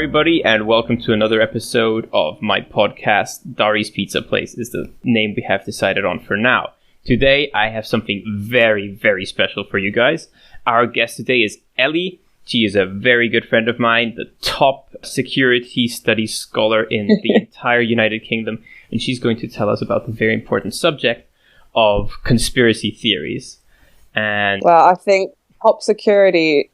everybody, and welcome to another episode of my podcast. Dari's Pizza Place is the name we have decided on for now. Today, I have something very, very special for you guys. Our guest today is Ellie. She is a very good friend of mine, the top security studies scholar in the entire United Kingdom, and she's going to tell us about the very important subject of conspiracy theories. And well, I think top security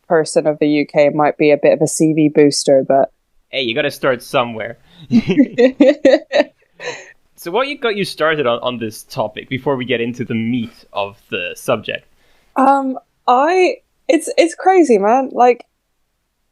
person of the UK might be a bit of a CV booster, but hey, you got to start somewhere. So what got you started on this topic before we get into the meat of the subject? It's crazy, man. Like,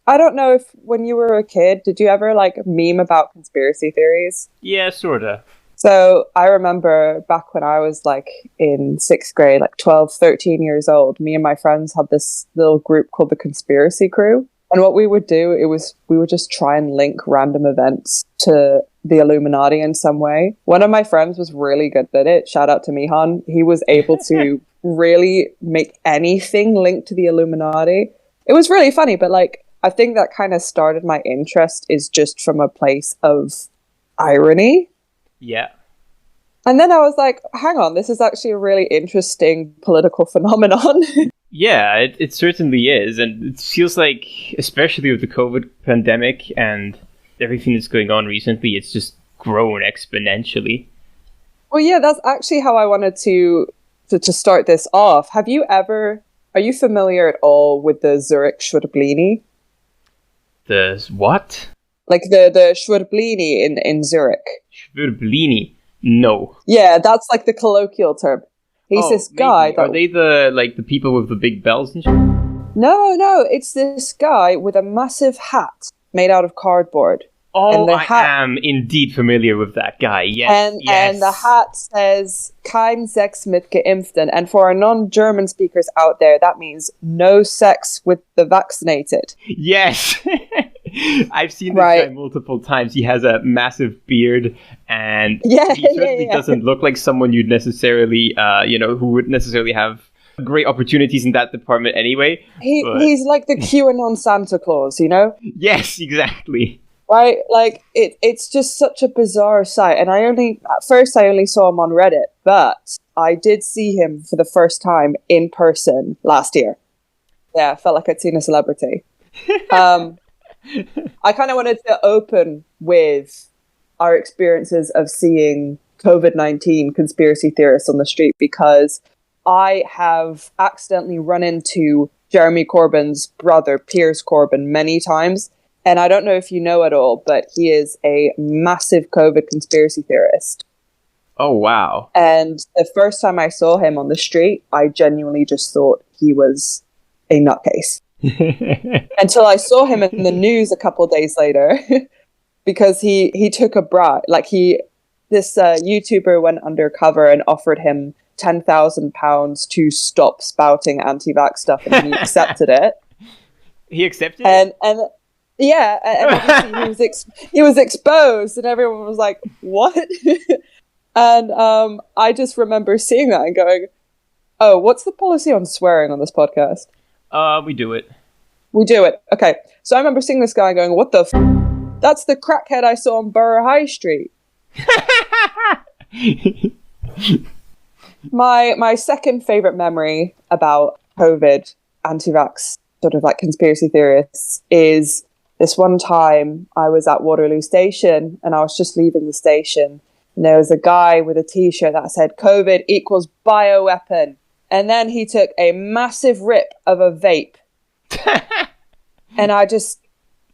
I don't know if when you were a kid, did you ever like meme about conspiracy theories? Yeah, sorta. So I remember back when I was like in 6th grade, like 12, 13 years old, me and my friends had this little group called the Conspiracy Crew. And what we would do, we would just try and link random events to the Illuminati in some way. One of my friends was really good at it. Shout out to Mihan. He was able to really make anything linked to the Illuminati. It was really funny, but like, I think that kind of started my interest is just from a place of irony. Yeah. And then I was like, hang on, this is actually a really interesting political phenomenon. Yeah, it certainly is. And it feels like, especially with the COVID pandemic and everything that's going on recently, it's just grown exponentially. Well, yeah, that's actually how I wanted to start this off. Are you familiar at all with the Zurich Schwurblini? The what? Like the Schwurblini in Zurich. Schwurblini? No. Yeah, that's like the colloquial term. He's this guy. Are they the people with the big bells and shit? No, it's this guy with a massive hat made out of cardboard. Oh, I am indeed familiar with that guy. Yes, And the hat says "Kein Sex mit Geimpften," and for our non-German speakers out there, that means no sex with the vaccinated. Yes, I've seen this guy multiple times. He has a massive beard, and he certainly doesn't look like someone you'd necessarily, who would necessarily have great opportunities in that department anyway. He's like the QAnon Santa Claus, you know? Yes, exactly. Right, like it's just such a bizarre sight, and at first I only saw him on Reddit, but I did see him for the first time in person last year. Yeah, I felt like I'd seen a celebrity. I kind of wanted to open with our experiences of seeing COVID-19 conspiracy theorists on the street, because I have accidentally run into Jeremy Corbyn's brother, Piers Corbyn, many times. And I don't know if you know at all, but he is a massive COVID conspiracy theorist. Oh, wow. And the first time I saw him on the street, I genuinely just thought he was a nutcase. Until I saw him in the news a couple of days later, because he took a bribe. Like this YouTuber went undercover and offered him £10,000 to stop spouting anti-vax stuff, and he accepted it. He accepted it? And yeah, and obviously he was exposed, and everyone was like, "What?" And I just remember seeing that and going, "Oh, what's the policy on swearing on this podcast?" We do it. We do it. Okay, so I remember seeing this guy going, "What the? That's the crackhead I saw on Borough High Street." My second favorite memory about COVID anti-vax sort of like conspiracy theorists is this one time I was at Waterloo Station, and I was just leaving the station, and there was a guy with a t-shirt that said "COVID equals bioweapon," and then he took a massive rip of a vape. And I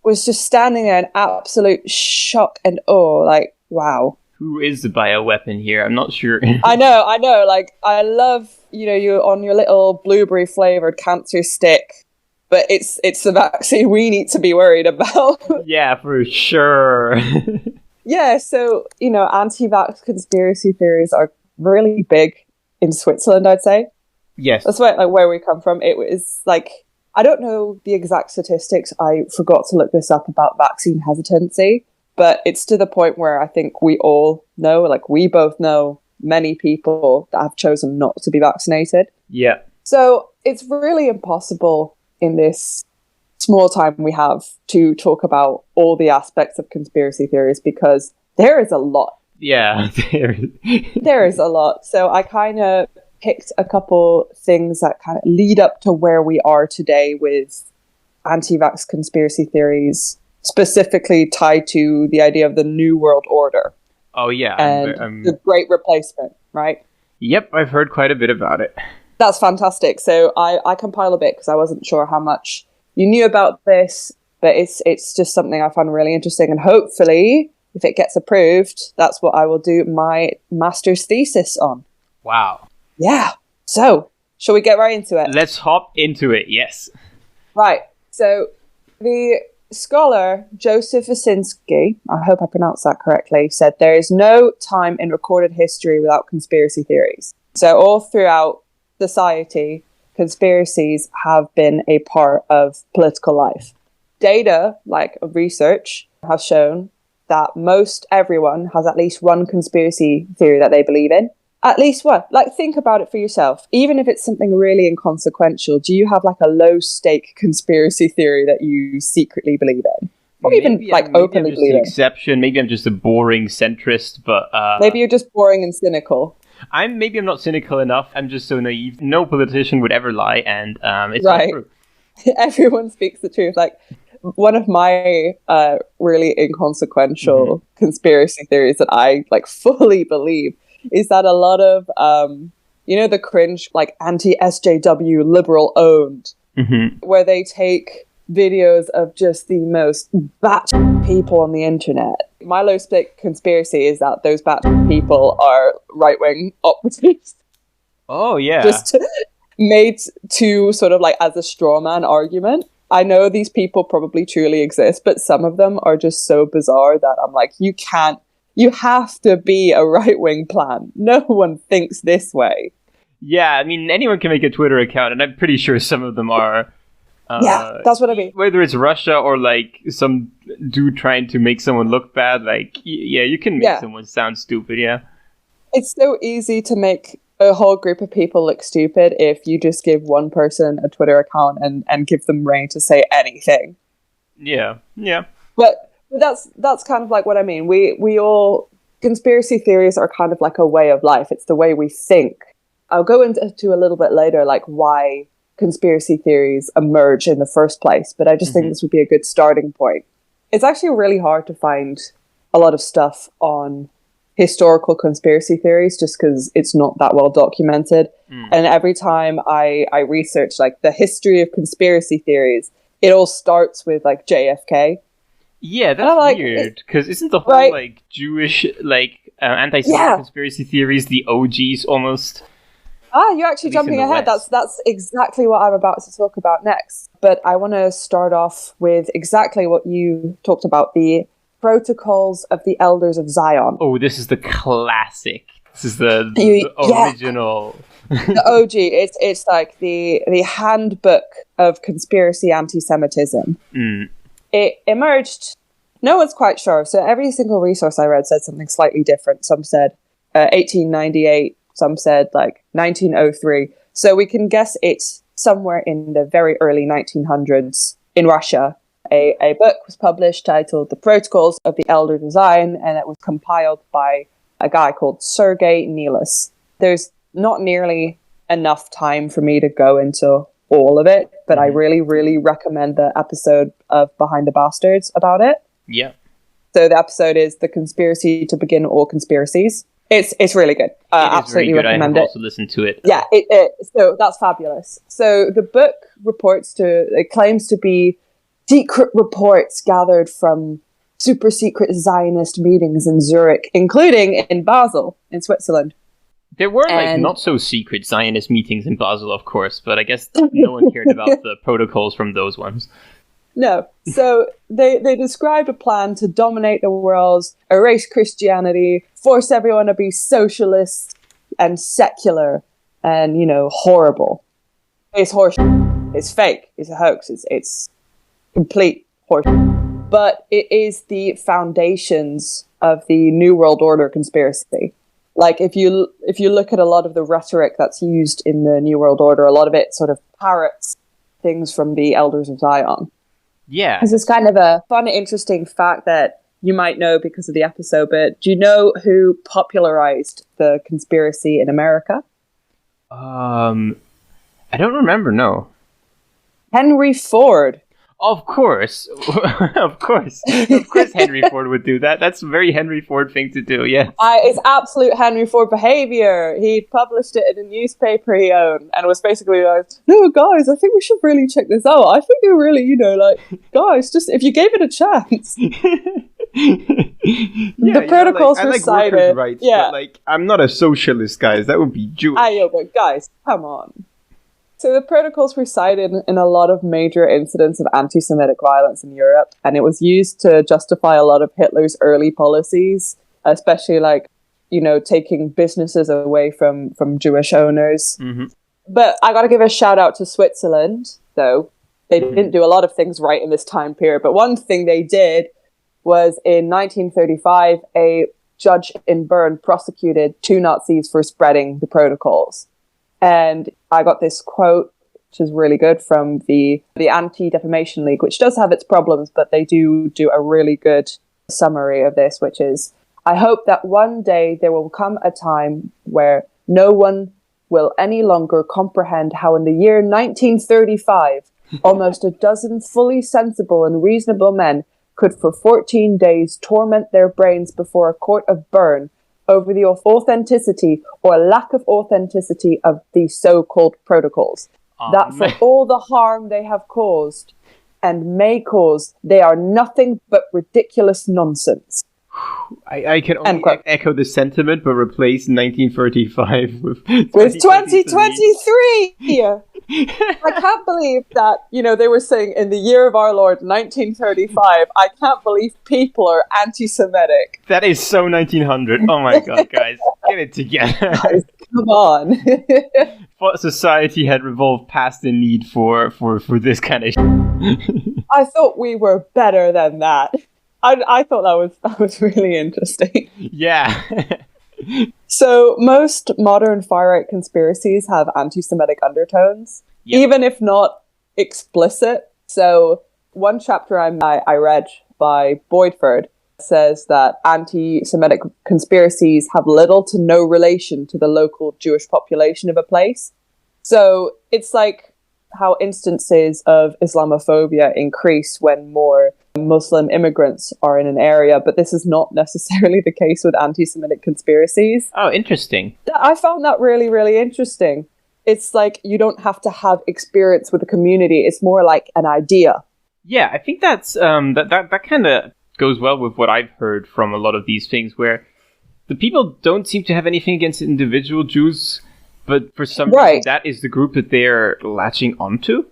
was standing there in absolute shock and awe, like, wow. Who is the bioweapon here? I'm not sure. I know. Like, I love, you're on your little blueberry flavored cancer stick, but it's the vaccine we need to be worried about. Yeah, for sure. Yeah, so, anti-vax conspiracy theories are really big in Switzerland, I'd say. Yes. That's where we come from. It was like, I don't know the exact statistics. I forgot to look this up about vaccine hesitancy, but it's to the point where I think we all know, like we both know many people that have chosen not to be vaccinated. Yeah. So it's really impossible in this small time we have to talk about all the aspects of conspiracy theories, because there is a lot. Yeah, there is a lot. So I kind of picked a couple things that kind of lead up to where we are today with anti-vax conspiracy theories, specifically tied to the idea of the New World Order. Oh, yeah. And the Great Replacement, right? Yep, I've heard quite a bit about it. That's fantastic. So I compiled a bit because I wasn't sure how much you knew about this, but it's just something I found really interesting. And hopefully, if it gets approved, that's what I will do my master's thesis on. Wow. Yeah. So, shall we get right into it? Let's hop into it, yes. Right. So, the scholar Joseph Osinski, I hope I pronounced that correctly, said there is no time in recorded history without conspiracy theories. So, all throughout society, conspiracies have been a part of political life. Data, like research, has shown that most everyone has at least one conspiracy theory that they believe in. At least one. Like, think about it for yourself. Even if it's something really inconsequential, do you have like a low-stake conspiracy theory that you secretly believe in? Or maybe even like openly believe in? Exception. Maybe I'm just a boring centrist, but maybe you're just boring and cynical. I'm not cynical enough. I'm just so naive. No politician would ever lie, and it's right. not true. Everyone speaks the truth. Like, one of my really inconsequential conspiracy theories that I like fully believe is that a lot of the cringe like anti-SJW liberal owned, where they take videos of just the most batshit people on the internet. My low stake conspiracy is that those batshit people are right-wing operatives. Oh yeah, just made to sort of like as a straw man argument. I know these people probably truly exist, but some of them are just so bizarre that I'm like, you have to be a right-wing plant. No one thinks this way. Yeah, I mean, anyone can make a Twitter account, and I'm pretty sure some of them are. Yeah, that's what I mean. Whether it's Russia or like some dude trying to make someone look bad, like, yeah, you can make someone sound stupid, yeah. It's so easy to make a whole group of people look stupid if you just give one person a Twitter account and give them reign to say anything. Yeah. But that's kind of like what I mean. We all, conspiracy theories are kind of like a way of life. It's the way we think. I'll go into a little bit later, like why conspiracy theories emerge in the first place, but I just think this would be a good starting point. It's actually really hard to find a lot of stuff on historical conspiracy theories just because it's not that well documented. And every time I research like the history of conspiracy theories, it all starts with like JFK. Yeah, that's weird, because isn't the whole like Jewish like anti-Semitic conspiracy theories the OGs almost? You're actually jumping ahead. That's exactly what I'm about to talk about next. But I want to start off with exactly what you talked about, the Protocols of the Elders of Zion. Oh, this is the classic. This is the original. The OG. It's like the handbook of conspiracy anti-Semitism. It emerged, no one's quite sure. So every single resource I read said something slightly different. Some said 1898. Some said like 1903. So we can guess it's somewhere in the very early 1900s in Russia. A book was published titled The Protocols of the Elders of Zion, and it was compiled by a guy called Sergei Nilis. There's not nearly enough time for me to go into all of it, but I really, really recommend the episode of Behind the Bastards about it. Yeah. So the episode is The Conspiracy to Begin All Conspiracies. It's really good. Absolutely recommend it. I have also listened to it. Yeah, so that's fabulous. So the book it claims to be secret reports gathered from super secret Zionist meetings in Zurich, including in Basel, in Switzerland. There were not so secret Zionist meetings in Basel, of course, but I guess no one cared about the protocols from those ones. No. So they described a plan to dominate the world, erase Christianity, force everyone to be socialist and secular and, horrible. It's horse. It's fake. It's a hoax. It's complete horse. But it is the foundations of the New World Order conspiracy. Like, if you look at a lot of the rhetoric that's used in the New World Order, a lot of it sort of parrots things from the Elders of Zion. Yeah. This is kind of a fun, interesting fact that you might know because of the episode, but do you know who popularized the conspiracy in America? I don't remember, no. Henry Ford. Of course. Of course. Of course Henry Ford would do that. That's a very Henry Ford thing to do, yeah. It's absolute Henry Ford behavior. He published it in a newspaper he owned and was basically like, no, guys, I think we should really check this out. I think they're really, guys, just if you gave it a chance. The protocols were cited. Workers' rights, but I'm not a socialist, guys. That would be Jewish. But guys, come on. So the protocols were cited in a lot of major incidents of anti-Semitic violence in Europe, and it was used to justify a lot of Hitler's early policies, especially taking businesses away from Jewish owners. Mm-hmm. But I got to give a shout out to Switzerland, though. They didn't do a lot of things right in this time period, but one thing they did was in 1935, a judge in Bern prosecuted 2 Nazis for spreading the protocols. And I got this quote, which is really good, from the Anti-Defamation League, which does have its problems, but they do a really good summary of this, which is, I hope that one day there will come a time where no one will any longer comprehend how in the year 1935, almost a dozen fully sensible and reasonable men could for 14 days torment their brains before a court of Bern over the authenticity or lack of authenticity of these so-called protocols. That for all the harm they have caused and may cause, they are nothing but ridiculous nonsense. I can only echo the sentiment, but replace 1935 with 2023. I can't believe that, they were saying in the year of our Lord, 1935, I can't believe people are anti-Semitic. That is so 1900. Oh my god, guys. Get it together. Guys, come on. What society had revolved past the need for this kind of I thought we were better than that. I thought that was really interesting. Yeah. So most modern far-right conspiracies have anti-Semitic undertones, even if not explicit. So one chapter I read by Boydford says that anti-Semitic conspiracies have little to no relation to the local Jewish population of a place. So it's like how instances of Islamophobia increase when more Muslim immigrants are in an area, but this is not necessarily the case with anti-Semitic conspiracies. Oh, interesting. I found that really, really interesting. It's like you don't have to have experience with the community. It's more like an idea. Yeah, I think that's that kind of goes well with what I've heard from a lot of these things, where the people don't seem to have anything against individual Jews, but for some reason that is the group that they're latching onto.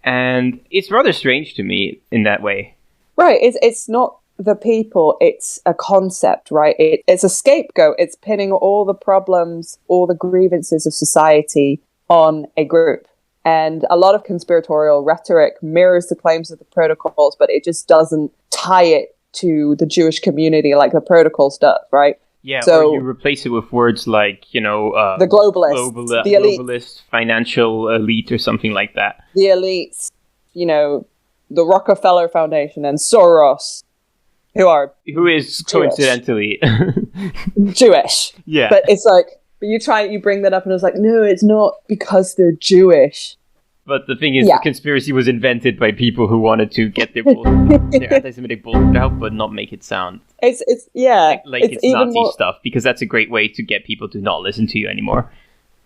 And it's rather strange to me in that way. Right. It's not the people, it's a concept, right? It's a scapegoat. It's pinning all the problems, all the grievances of society on a group. And a lot of conspiratorial rhetoric mirrors the claims of the protocols, but it just doesn't tie it to the Jewish community like the protocols does, right? Yeah, so, or you replace it with words like, the globalist, the elite. Globalist, financial elite or something like that. The elites, the Rockefeller Foundation and Soros, who is coincidentally Jewish. Yeah. But it's like, you bring that up and it's like, no, it's not because they're Jewish. But the thing is, the conspiracy was invented by people who wanted to get their anti-Semitic bullshit out, but not make it sound it's Nazi stuff, because that's a great way to get people to not listen to you anymore.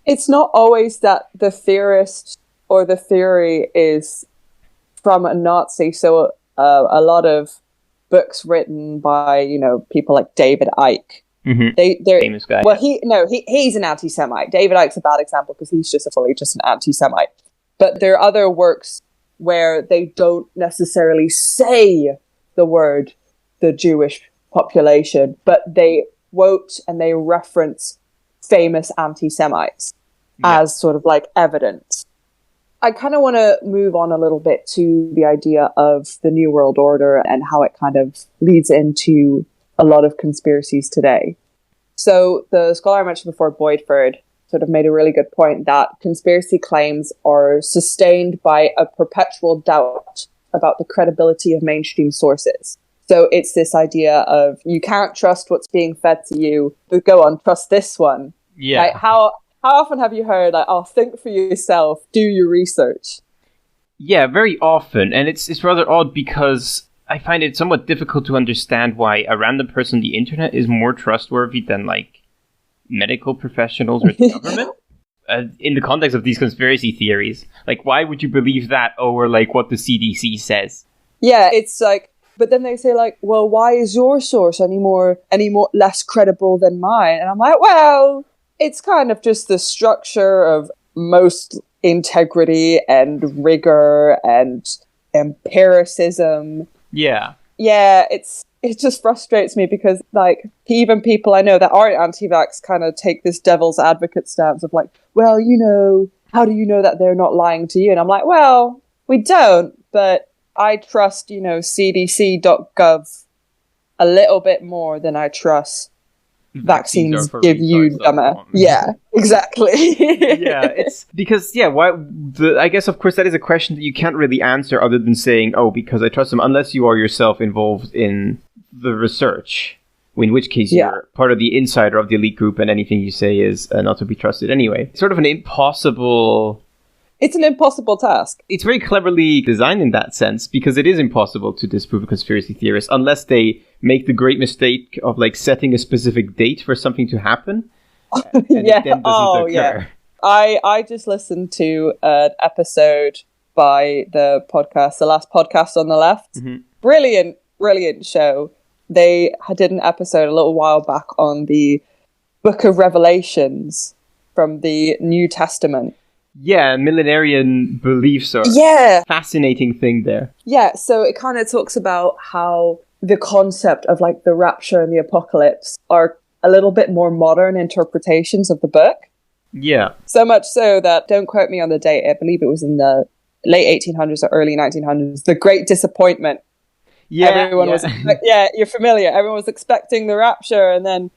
It's not always that the theorist or the theory is from a Nazi. So a lot of books written by people like David Icke. Mm-hmm. They're famous guy. Well, he's an anti-Semite. David Icke's a bad example because he's just an anti-Semite. But there are other works where they don't necessarily say the word the Jewish population, but they quote and they reference famous anti-Semites as sort of like evidence. I kind of want to move on a little bit to the idea of the New World Order and how it kind of leads into a lot of conspiracies today. So the scholar I mentioned before, Boydford, sort of made a really good point that conspiracy claims are sustained by a perpetual doubt about the credibility of mainstream sources. So it's this idea of you can't trust what's being fed to you, but go on, trust this one. Yeah. Like how often have you heard, like, oh, think for yourself, do your research? Yeah, very often. And it's rather odd because I find it somewhat difficult to understand why a random person on the internet is more trustworthy than, like, medical professionals or the government. In the context of these conspiracy theories. Like, why would you believe that over, like, what the CDC says? Yeah, it's like, but then they say, like, well, why is your source any more less credible than mine? And I'm like, well, it's kind of just the structure of most integrity and rigor and empiricism. Yeah. Yeah, it just frustrates me because, like, even people I know that aren't anti-vax kind of take this devil's advocate stance of like, well, you know, how do you know that they're not lying to you? And I'm like, well, we don't, but I trust, you know, cdc.gov a little bit more than I trust vaccines give you dumber. Yeah, exactly. Yeah, it's because, yeah, I guess, of course, that is a question that you can't really answer other than saying, oh, because I trust them, unless you are yourself involved in the research, in which case you're part of the insider of the elite group and anything you say is not to be trusted anyway. It's sort of an impossible... It's an impossible task. It's very cleverly designed in that sense, because it is impossible to disprove a conspiracy theorist unless they make the great mistake of, like, setting a specific date for something to happen. And it then doesn't occur. Yeah. I just listened to an episode by the last podcast on the left. Mm-hmm. Brilliant show. They did an episode a little while back on the Book of Revelations from the New Testament. Yeah, millenarian beliefs are a fascinating thing there. Yeah, so it kind of talks about how the concept of, like, the rapture and the apocalypse are a little bit more modern interpretations of the book. Yeah. So much so that, don't quote me on the date, I believe it was in the late 1800s or early 1900s, the Great Disappointment. Yeah, everyone was, you're familiar. Everyone was expecting the rapture, and then,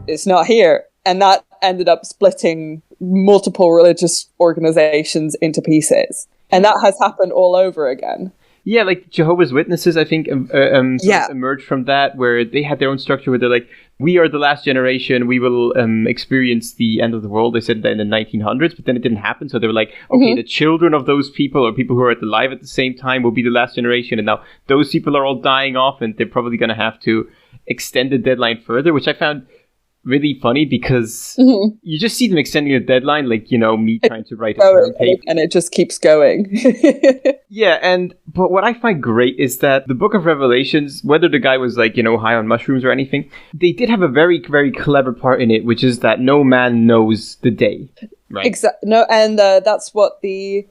it's not here. And that ended up splitting multiple religious organizations into pieces. And that has happened all over again. Yeah, like Jehovah's Witnesses, I think, emerged from that, where they had their own structure where they're like, we are the last generation, we will experience the end of the world. They said that in the 1900s, but then it didn't happen. So they were like, okay, the children of those people, or people who are alive at the same time, will be the last generation. And now those people are all dying off, and they're probably going to have to extend the deadline further, which I found really funny, because you just see them extending the deadline, like, you know, me trying to write a term paper. And it just keeps going. Yeah, but what I find great is that the Book of Revelations, whether the guy was, like, you know, high on mushrooms or anything, they did have a very, very clever part in it, which is that no man knows the day. Right? Exactly. No, and that's what the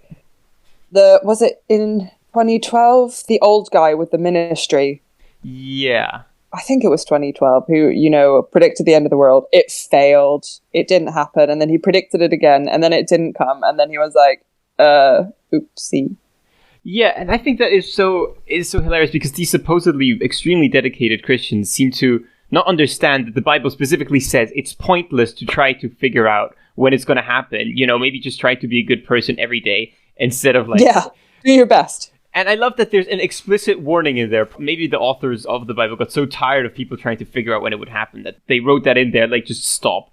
was it in 2012? The old guy with the ministry. Yeah. I think it was 2012, who, you know, predicted the end of the world. It failed. It didn't happen. And then he predicted it again, and then it didn't come. And then he was like, oopsie. Yeah, and I think that is so hilarious, because these supposedly extremely dedicated Christians seem to not understand that the Bible specifically says it's pointless to try to figure out when it's going to happen. You know, maybe just try to be a good person every day instead of, like... Yeah, do your best. And I love that there's an explicit warning in there. Maybe the authors of the Bible got so tired of people trying to figure out when it would happen that they wrote that in there, like, just stop.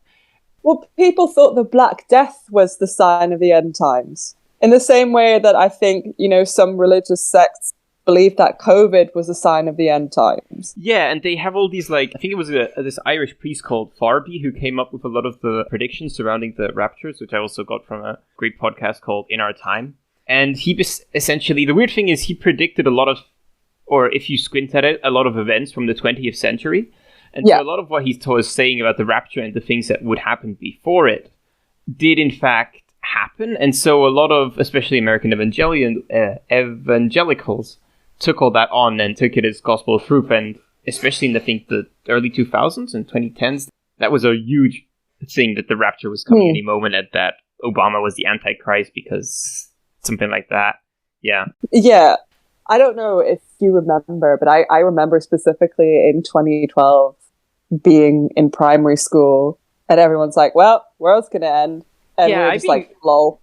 Well, people thought the Black Death was the sign of the end times. In the same way that I think, you know, some religious sects believed that COVID was a sign of the end times. Yeah, and they have all these, like, I think it was this Irish priest called Farby who came up with a lot of the predictions surrounding the raptures, which I also got from a great podcast called In Our Time. And he essentially, the weird thing is he predicted a lot of, or if you squint at it, a lot of events from the 20th century. And so a lot of what he was saying about the rapture and the things that would happen before it did in fact happen. And so a lot of, especially American evangelicals, took all that on and took it as gospel proof. And especially in, I think, the early 2000s and 2010s, that was a huge thing, that the rapture was coming any moment, and that Obama was the Antichrist because... something like that. Yeah. Yeah. I don't know if you remember, but I remember specifically in 2012 being in primary school, and everyone's like, well, world's going to end. And we were just like, lol.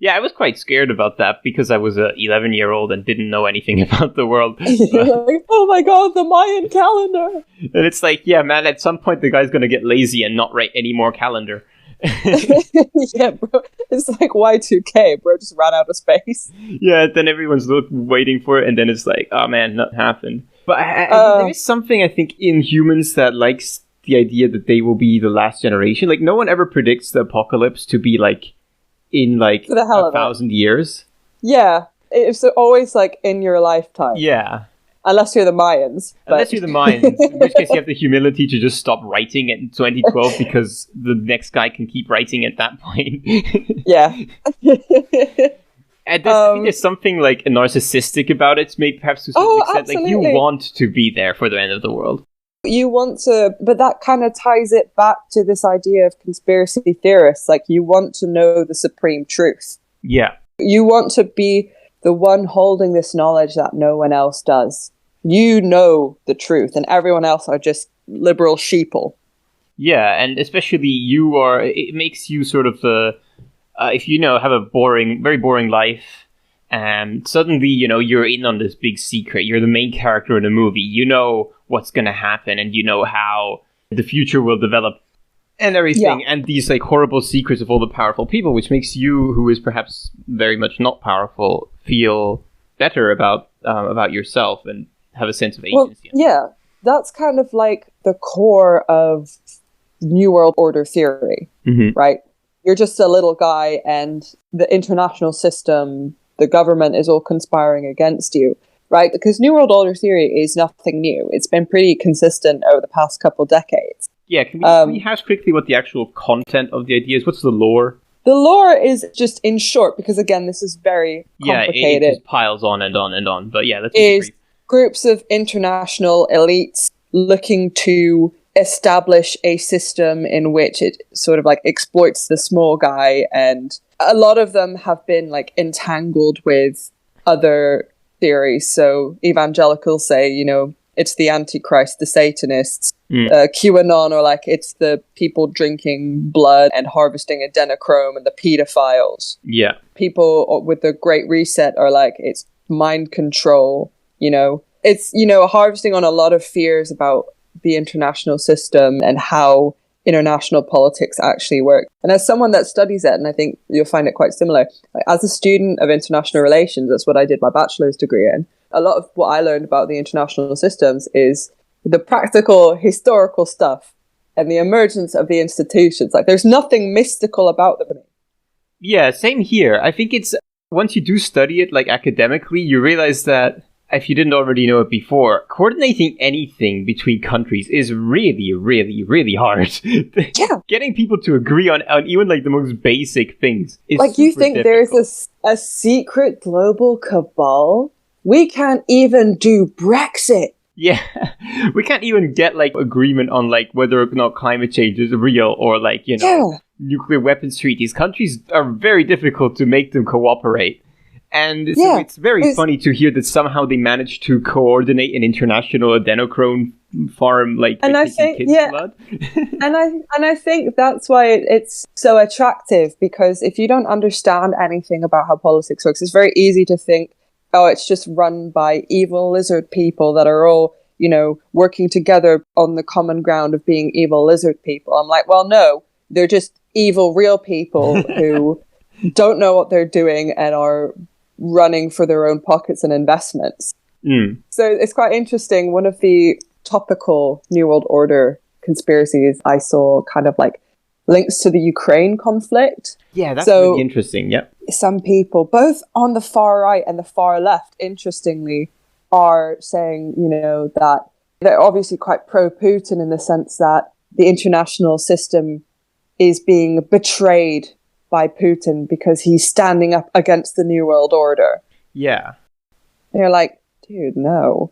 Yeah, I was quite scared about that because I was a 11-year-old and didn't know anything about the world. You're like, oh my god, the Mayan calendar! And it's like, yeah, man, at some point the guy's gonna get lazy and not write any more calendar. Yeah, bro. It's like Y2K, bro, just ran out of space. Yeah, then everyone's waiting for it, and then it's like, oh man, not happened. But there is something, I think, in humans that likes the idea that they will be the last generation. Like, no one ever predicts the apocalypse to be, like, in, like, 1,000 years. Yeah. It's always, like, in your lifetime. Yeah. Unless you're the Mayans. Unless you're the Mayans, in which case you have the humility to just stop writing it in 2012 because the next guy can keep writing at that point. Yeah. And I think there's something like narcissistic about it, maybe perhaps to some extent. Absolutely. Like, you want to be there for the end of the world. You want to, but that kind of ties it back to this idea of conspiracy theorists. Like, you want to know the supreme truth. Yeah. You want to be the one holding this knowledge that no one else does. You know the truth, and everyone else are just liberal sheeple. Yeah, and especially it makes you sort of if you have a very boring life, and suddenly, you're in on this big secret. You're the main character in the movie. You know what's going to happen, and you know how the future will develop and everything. Yeah. And these, like, horrible secrets of all the powerful people, which makes you, who is perhaps very much not powerful, feel better about yourself and have a sense of agency. Well, yeah, that's kind of like the core of New World Order theory, right? You're just a little guy, and the international system, the government is all conspiring against you, right? Because New World Order theory is nothing new. It's been pretty consistent over the past couple decades. Yeah, can we hash quickly what the actual content of the idea is? What's the lore? The lore is just, in short, because again, this is very complicated. Yeah, it just piles on and on and on. But yeah, let's is groups of international elites looking to establish a system in which it sort of like exploits the small guy, and a lot of them have been like entangled with other theories. So evangelicals say, it's the Antichrist, the Satanists. QAnon are like, it's the people drinking blood and harvesting adrenochrome and the pedophiles. Yeah. People with the Great Reset are like, it's mind control. It's harvesting on a lot of fears about the international system and how international politics actually work. And as someone that studies it, and I think you'll find it quite similar, as a student of international relations, that's what I did my bachelor's degree in. A lot of what I learned about the international systems is the practical historical stuff and the emergence of the institutions. Like, there's nothing mystical about them. Yeah, same here. I think it's, once you do study it, like, academically, you realize that, if you didn't already know it before, coordinating anything between countries is really, really, really hard. Yeah. Getting people to agree on even, like, the most basic things is like, you think difficult. There's a secret global cabal? We can't even do Brexit. Yeah, we can't even get, like, agreement on, like, whether or not climate change is real or, like, nuclear weapons treaties. Countries are very difficult to make them cooperate. And so it's very funny to hear that somehow they managed to coordinate an international adrenochrome farm, like, and I think, blood. and I think that's why it's so attractive, because if you don't understand anything about how politics works, it's very easy to think, oh, it's just run by evil lizard people that are all, working together on the common ground of being evil lizard people. I'm like, well, no, they're just evil real people who don't know what they're doing and are running for their own pockets and investments. So it's quite interesting. One of the topical New World Order conspiracies I saw kind of like links to the Ukraine conflict. Yeah, that's really interesting. Yeah. Some people, both on the far right and the far left, interestingly, are saying, that they're obviously quite pro-Putin in the sense that the international system is being betrayed by Putin because he's standing up against the New World Order. Yeah. They're like, dude, no.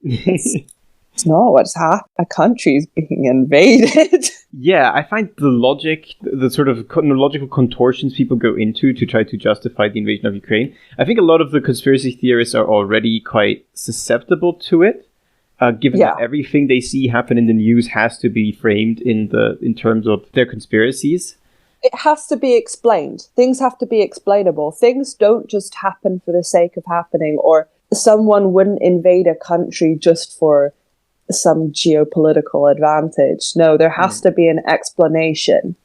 It's not what's happening. A country's being invaded. Yeah, I find the logic, the sort of logical contortions people go into to try to justify the invasion of Ukraine, I think a lot of the conspiracy theorists are already quite susceptible to it, given that everything they see happen in the news has to be framed in terms of their conspiracies. it has to be explained. Things have to be explainable. Things don't just happen for the sake of happening, or someone wouldn't invade a country just for some geopolitical advantage. No, there has to be an explanation.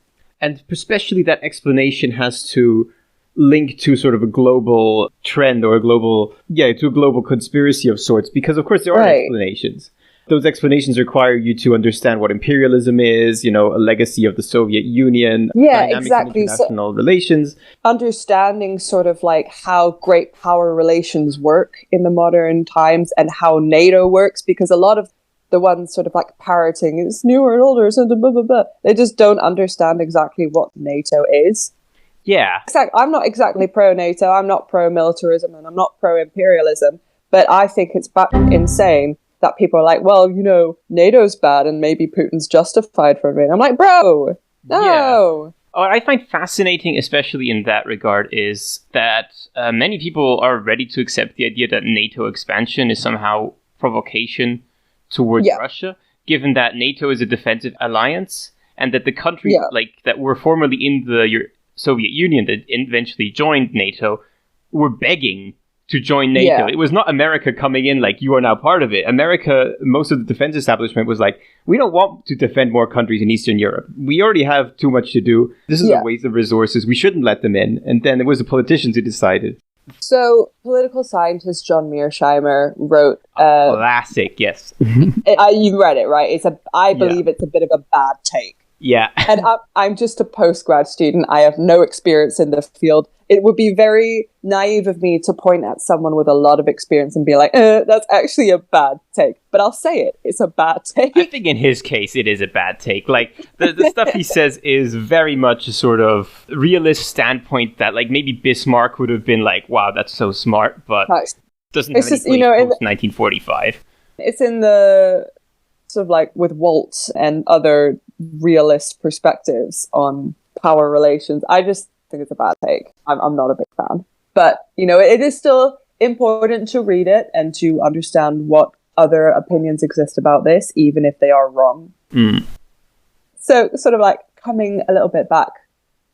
And especially that explanation has to link to sort of a global trend or to a global conspiracy of sorts, because of course there are explanations. Those explanations require you to understand what imperialism is, a legacy of the Soviet Union, dynamics in international relations. Understanding sort of like how great power relations work in the modern times and how NATO works, because a lot of the ones sort of like parroting it's newer and older and blah, blah, blah. They just don't understand exactly what NATO is. Yeah. I'm not exactly pro-NATO, I'm not pro-militarism, and I'm not pro-imperialism, but I think it's insane that people are like, well, NATO's bad and maybe Putin's justified for it. I'm like, bro, no. Yeah. What I find fascinating, especially in that regard, is that many people are ready to accept the idea that NATO expansion is somehow provocation towards Russia, given that NATO is a defensive alliance and that the countries that were formerly in the Soviet Union that eventually joined NATO were begging to join NATO. Yeah. It was not America coming in like, you are now part of it. America, most of the defense establishment was like, we don't want to defend more countries in Eastern Europe. We already have too much to do. This is a waste of resources. We shouldn't let them in. And then it was the politicians who decided. So, political scientist John Mearsheimer wrote... classic, yes. You read it, right? I believe it's a bit of a bad take. Yeah. And I'm just a postgrad student. I have no experience in the field. It would be very naive of me to point at someone with a lot of experience and be like, that's actually a bad take. But I'll say it. It's a bad take. I think in his case, it is a bad take. Like, the stuff he says is very much a sort of realist standpoint that, like, maybe Bismarck would have been like, wow, that's so smart, but doesn't have any place post-1945. It's in the... sort of like with Waltz and other realist perspectives on power relations. I just think it's a bad take. I'm not a big fan. But, it is still important to read it and to understand what other opinions exist about this, even if they are wrong. Mm. So sort of like coming a little bit back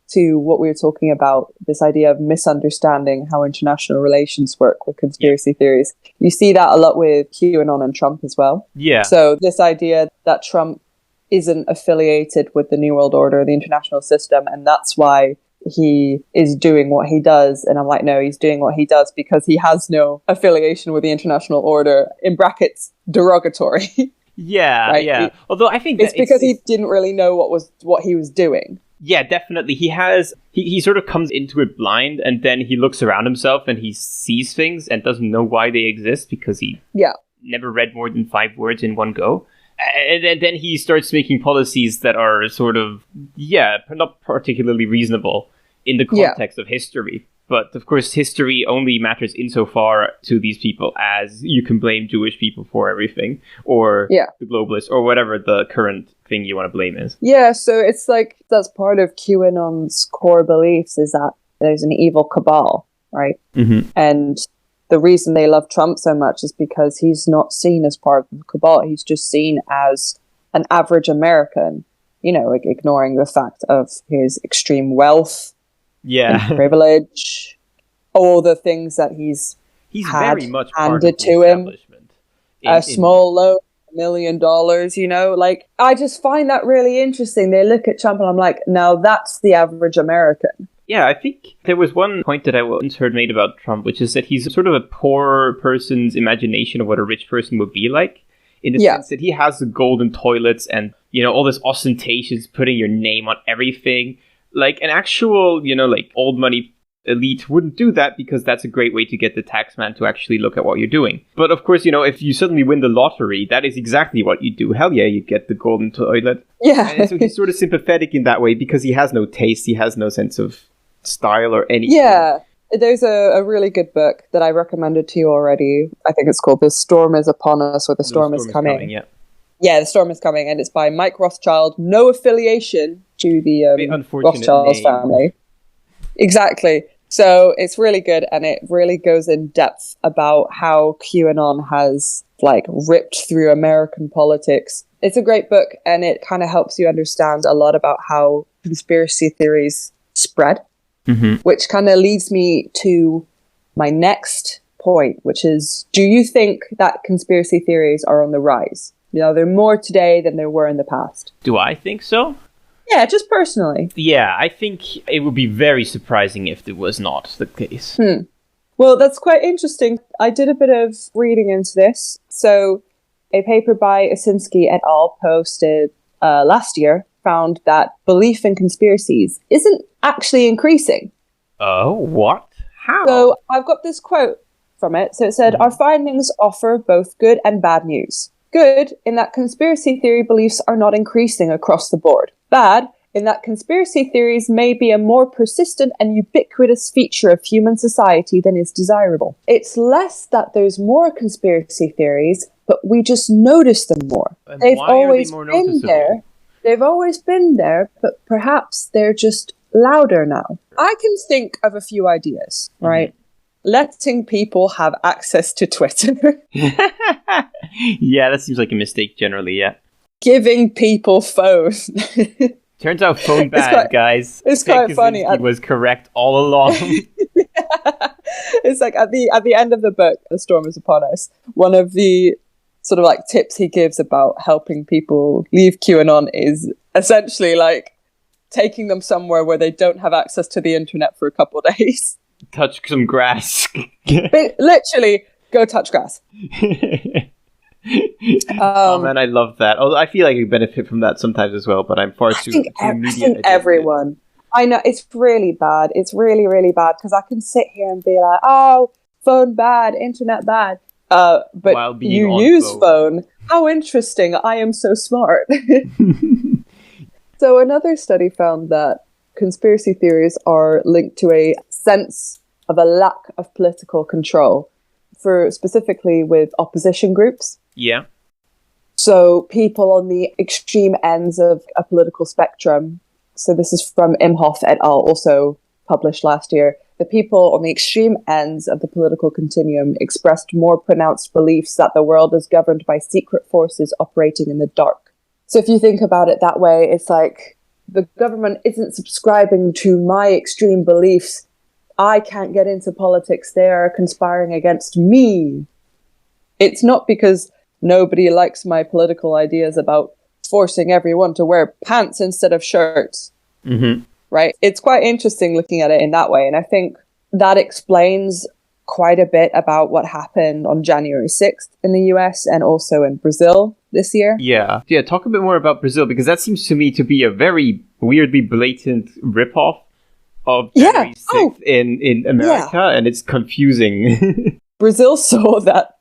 to what we were talking about, this idea of misunderstanding how international relations work with conspiracy theories. You see that a lot with QAnon and Trump as well. Yeah. So this idea that Trump isn't affiliated with the New World Order, the international system, and that's why he is doing what he does. And I'm like, no, he's doing what he does because he has no affiliation with the international order, in brackets, derogatory. Yeah, right? Yeah. Although I think it's because he didn't really know what he was doing. Yeah, definitely. He sort of comes into it blind, and then he looks around himself and he sees things and doesn't know why they exist because he never read more than 5 words in one go. And then he starts making policies that are sort of, not particularly reasonable in the context of history. But of course, history only matters insofar to these people as you can blame Jewish people for everything, or the globalists, or whatever the current thing you want to blame is. Yeah, so it's like that's part of QAnon's core beliefs is that there's an evil cabal, right? Mm-hmm. And the reason they love Trump so much is because he's not seen as part of the cabal. He's just seen as an average American, ignoring the fact of his extreme wealth. Yeah, privilege, all the things that he's had very much handed to him. A small loan, $1 million, like I just find that really interesting. They look at Trump and I'm like, now that's the average American. Yeah, I think there was one point that I once heard made about Trump, which is that he's sort of a poor person's imagination of what a rich person would be like. In the sense that he has the golden toilets and, all this ostentatious, putting your name on everything. Like an actual, like old money elite wouldn't do that because that's a great way to get the taxman to actually look at what you're doing. But of course, if you suddenly win the lottery, that is exactly what you do. Hell yeah, you get the golden toilet. Yeah. And so he's sort of sympathetic in that way because he has no taste. He has no sense of style or anything. Yeah. There's a really good book that I recommended to you already. I think it's called The Storm is Upon Us or The Storm is Coming. Yeah, The Storm is Coming, and it's by Mike Rothschild. No affiliation to the Rothschild family. Exactly. So it's really good, and it really goes in depth about how QAnon has ripped through American politics It's a great book, and it kind of helps you understand a lot about how conspiracy theories spread, which kind of leads me to my next point, which is, do you think that conspiracy theories are on the rise? You know, they're more today than there were in the past. Do I think so? Yeah, just personally. Yeah, I think it would be very surprising if it was not the case. Well, that's quite interesting. I did a bit of reading into this. So a paper by Osinski et al. Posted last year found that belief in conspiracies isn't actually increasing. Oh, what? How? So I've got this quote from it. So it said, our findings offer both good and bad news. Good, in that conspiracy theory beliefs are not increasing across the board. Bad, in that conspiracy theories may be a more persistent and ubiquitous feature of human society than is desirable. It's less that there's more conspiracy theories, but we just notice them more. And They've why always are they more been noticeable? there. They've always been there, but perhaps they're just louder now. I can think of a few ideas, right? Letting people have access to Twitter. Yeah, that seems like a mistake generally, yeah. Giving people phones. Turns out phone bad, guys. It's quite funny. It was correct all along. It's like at the end of the book, The Storm is Upon Us, one of the sort of like tips he gives about helping people leave QAnon is essentially like taking them somewhere where they don't have access to the internet for a couple of days. Touch some grass. But literally, go touch grass. Oh man, I love that. Although I feel like I benefit from that sometimes as well, but I'm far too media I think everyone. I know, it's really bad. It's really, really bad because I can sit here and be like, oh, phone bad, internet bad. But you use phone. How interesting. I am so smart. So another study found that conspiracy theories are linked to a sense of a lack of political control, for specifically with opposition groups. Yeah. So people on the extreme ends of a political spectrum. So this is from Imhoff et al. Also published last year. The people on the extreme ends of the political continuum expressed more pronounced beliefs that the world is governed by secret forces operating in the dark. So if you think about it that way, it's like the government isn't subscribing to my extreme beliefs. I can't get into politics. They are conspiring against me. It's not because nobody likes my political ideas about forcing everyone to wear pants instead of shirts. Right? It's quite interesting looking at it in that way. And I think that explains quite a bit about what happened on January 6th in the US and also in Brazil this year. Yeah, talk a bit more about Brazil, because that seems to me to be a very weirdly blatant ripoff of January 6th in America, and it's confusing. Brazil saw that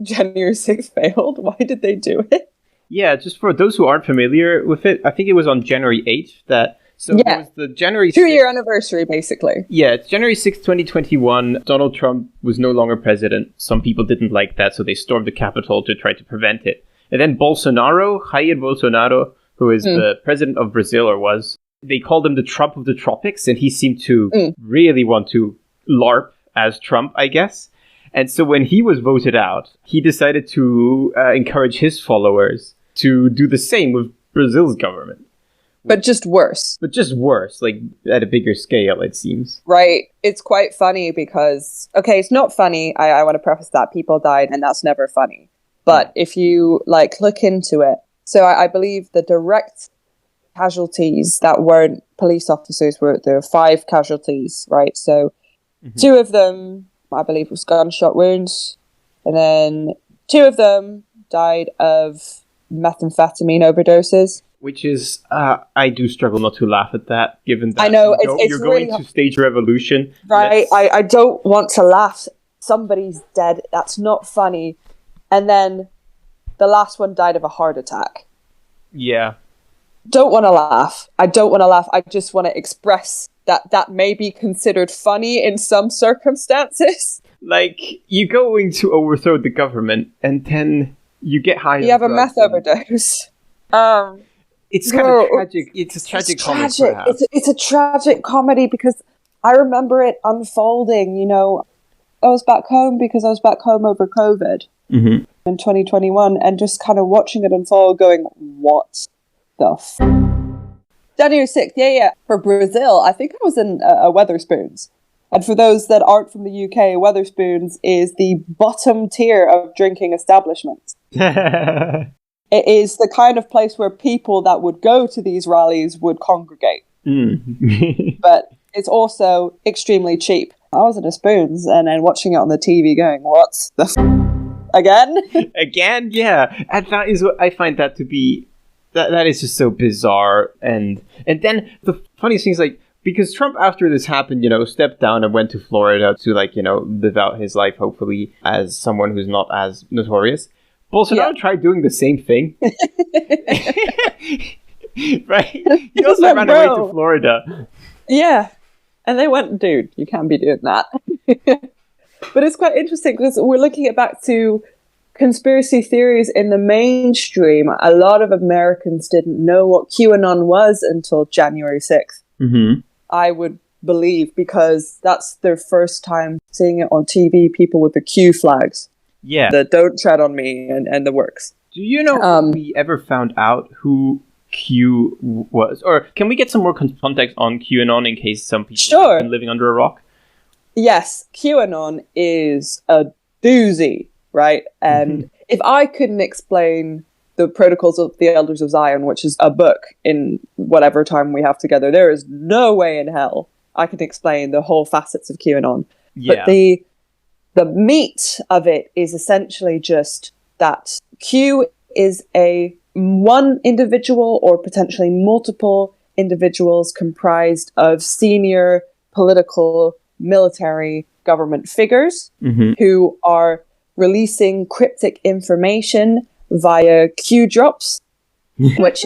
January 6th failed. Why did they do it? Yeah, just for those who aren't familiar with it, I think it was on January 8th that... So it was the January 2-year anniversary, basically. Yeah, it's January 6th, 2021. Donald Trump was no longer president. Some people didn't like that, so they stormed the Capitol to try to prevent it. And then Jair Bolsonaro, who is the president of Brazil, or was, they called him the Trump of the tropics, and he seemed to really want to LARP as Trump, I guess. And so when he was voted out, he decided to encourage his followers to do the same with Brazil's government. But just worse. Like at a bigger scale, it seems. Right. It's quite funny because, okay, it's not funny. I want to preface that people died and that's never funny. But if you look into it, so I believe the direct casualties that weren't police officers there were 5 casualties, right? So 2 of them, I believe, was gunshot wounds. And then 2 of them died of methamphetamine overdoses. Which is, I do struggle not to laugh at that, given that I know, you're going to stage a revolution. Right, I don't want to laugh. Somebody's dead. That's not funny. And then the last one died of a heart attack. Yeah. Don't want to laugh. I don't want to laugh. I just want to express that may be considered funny in some circumstances. Like, you're going to overthrow the government, and then you get high. You have a meth overdose. It's kind of tragic. It's a tragic comedy, perhaps. It's a tragic comedy because I remember it unfolding. You know, I was back home because I was back home over COVID. in 2021 and just kind of watching it unfold going, what the January 6th, yeah. For Brazil, I think I was in a Wetherspoons. And for those that aren't from the UK, Wetherspoons is the bottom tier of drinking establishments. It is the kind of place where people that would go to these rallies would congregate. But it's also extremely cheap. I was at a Spoons and then watching it on the TV going, what the again? Again? Yeah. And that is what I find that to be, that is just so bizarre. And then the funniest thing is, like, because Trump, after this happened, stepped down and went to Florida to, live out his life, hopefully, as someone who's not as notorious. Bolsonaro tried doing the same thing. Right? He also ran away to Florida. Yeah. And they went, dude, you can't be doing that. But it's quite interesting because we're looking at back to conspiracy theories in the mainstream. A lot of Americans didn't know what QAnon was until January 6th. Mm-hmm. I would believe, because that's their first time seeing it on TV, people with the Q flags. Yeah. The don't tread on me and the works. Do you know if we ever found out who Q was? Or can we get some more context on QAnon in case some people have been living under a rock? Yes, QAnon is a doozy, right? And if I couldn't explain the Protocols of the Elders of Zion, which is a book in whatever time we have together, there is no way in hell I can explain the whole facets of QAnon. Yeah. But the meat of it is essentially just that Q is one individual or potentially multiple individuals comprised of senior political, military, government figures who are releasing cryptic information via Q drops, which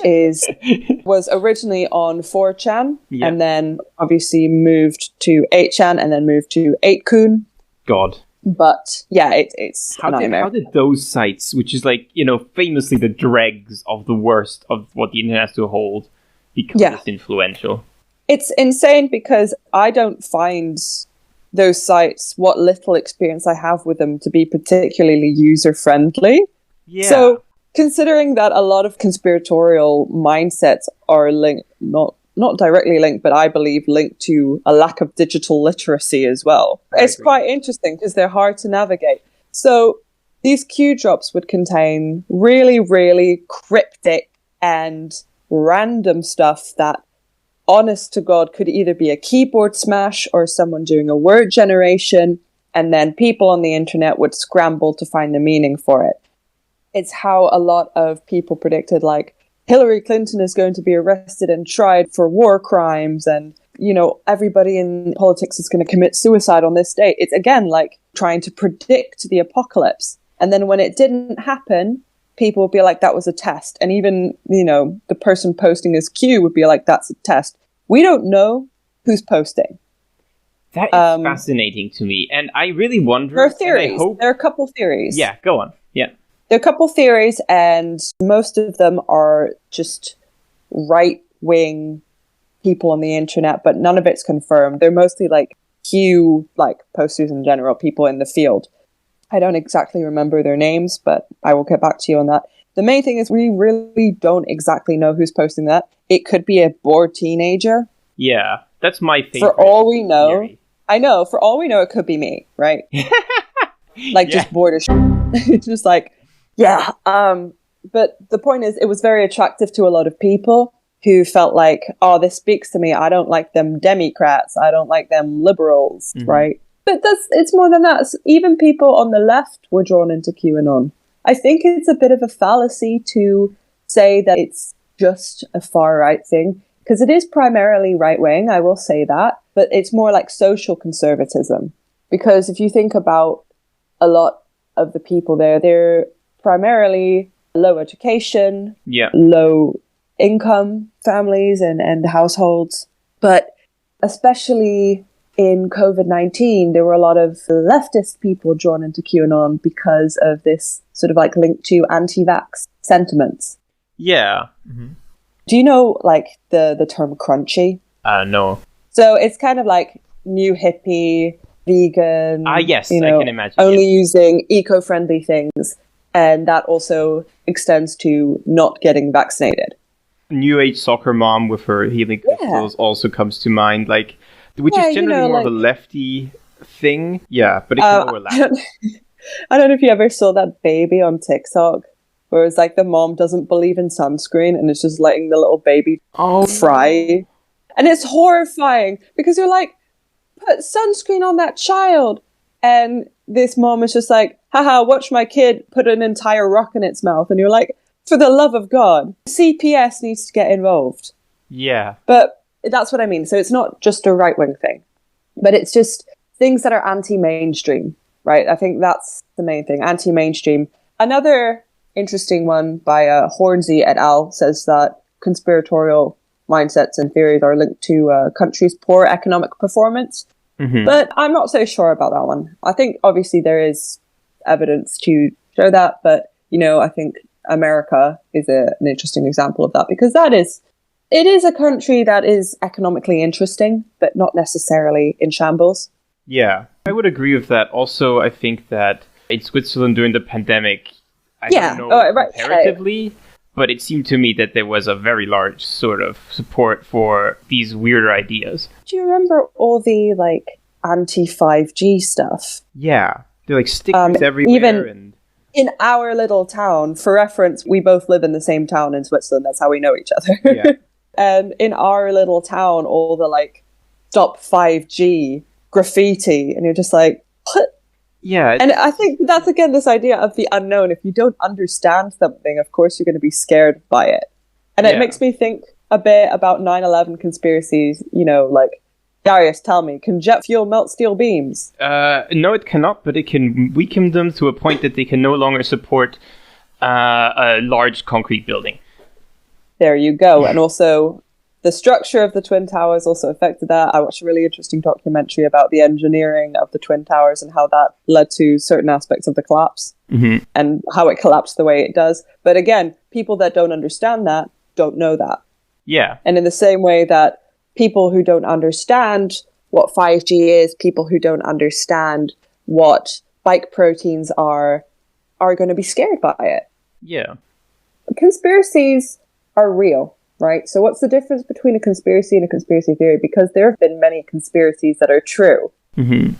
was originally on 4chan and then obviously moved to 8chan and then moved to 8kun. God. But yeah, it's a nightmare. How did those sites, which is famously the dregs of the worst of what the internet has to hold, become this influential? It's insane because I don't find those sites, what little experience I have with them, to be particularly user-friendly. Yeah. So considering that a lot of conspiratorial mindsets are linked, not directly linked, but I believe linked to a lack of digital literacy as well. It's quite interesting because they're hard to navigate. So these Q drops would contain really, really cryptic and random stuff that, honest to God, could either be a keyboard smash or someone doing a word generation, and then people on the internet would scramble to find the meaning for it. It's how a lot of people predicted, Hillary Clinton is going to be arrested and tried for war crimes, and, everybody in politics is going to commit suicide on this date. It's, again, trying to predict the apocalypse. And then when it didn't happen, people would be like, that was a test. And even, the person posting this Q would be like, that's a test. We don't know who's posting. That is fascinating to me. And I really wonder... There are theories. There are a couple theories. Yeah, go on. Yeah. There are a couple theories, and most of them are just right-wing people on the internet, but none of it's confirmed. They're mostly Q, posters in general, people in the field. I don't exactly remember their names, but I will get back to you on that. The main thing is we really don't exactly know who's posting that. It could be a bored teenager. Yeah, that's my favorite. For all we know, theory. I know, for all we know, it could be me, right? Just bored as It's just yeah. But the point is, it was very attractive to a lot of people who felt oh, this speaks to me. I don't like them Democrats. I don't like them liberals, right? But it's more than that. Even people on the left were drawn into QAnon. I think it's a bit of a fallacy to say that it's just a far-right thing, because it is primarily right-wing, I will say that, but it's more like social conservatism. Because if you think about a lot of the people there, they're primarily low education, low income families and households. But especially in COVID-19, there were a lot of leftist people drawn into QAnon because of this sort of link to anti-vax sentiments. Yeah. Mm-hmm. Do you know the term crunchy? No. So it's kind of new hippie, vegan. Yes, I can imagine. Only using eco-friendly things. And that also extends to not getting vaccinated. New age soccer mom with her healing crystals also comes to mind, like, which is generally more of a lefty thing. Yeah, but it can overlap. I don't know if you ever saw that baby on TikTok where it's like the mom doesn't believe in sunscreen and it's just letting the little baby fry. And it's horrifying because you're like, put sunscreen on that child. And this mom is just like, haha, watch my kid put an entire rock in its mouth. And you're like, for the love of God, CPS needs to get involved. Yeah. But that's what I mean. So it's not just a right-wing thing, but it's just things that are anti-mainstream, right? I think that's the main thing, anti-mainstream. Another interesting one by Hornsey et al. Says that conspiratorial mindsets and theories are linked to a country's poor economic performance. Mm-hmm. But I'm not so sure about that one. I think obviously there is evidence to show that, but, you know, I think America is an interesting example of that because it is a country that is economically interesting, but not necessarily in shambles. Yeah, I would agree with that. Also, I think that in Switzerland during the pandemic, I don't know comparatively, but it seemed to me that there was a very large sort of support for these weirder ideas. Do you remember all the like anti-5G stuff? Yeah, they're like stickers everywhere. Even in our little town, for reference, we both live in the same town in Switzerland. That's how we know each other. Yeah. And in our little town, all the like stop 5G graffiti, and you're just like, what? Yeah. And I think that's again this idea of the unknown. If you don't understand something, of course you're going to be scared by it. And it makes me think a bit about 9/11 conspiracies, you know, like, Darius, tell me, can jet fuel melt steel beams? No, it cannot, but it can weaken them to a point that they can no longer support a large concrete building. There you go. And also, the structure of the Twin Towers also affected that. I watched a really interesting documentary about the engineering of the Twin Towers and how that led to certain aspects of the collapse and how it collapsed the way it does. But again, people that don't understand that don't know that. Yeah. And in the same way that people who don't understand what 5G is, people who don't understand what spike proteins are going to be scared by it. Yeah. Conspiracies are real, right? So what's the difference between a conspiracy and a conspiracy theory? Because there have been many conspiracies that are true. Mm-hmm.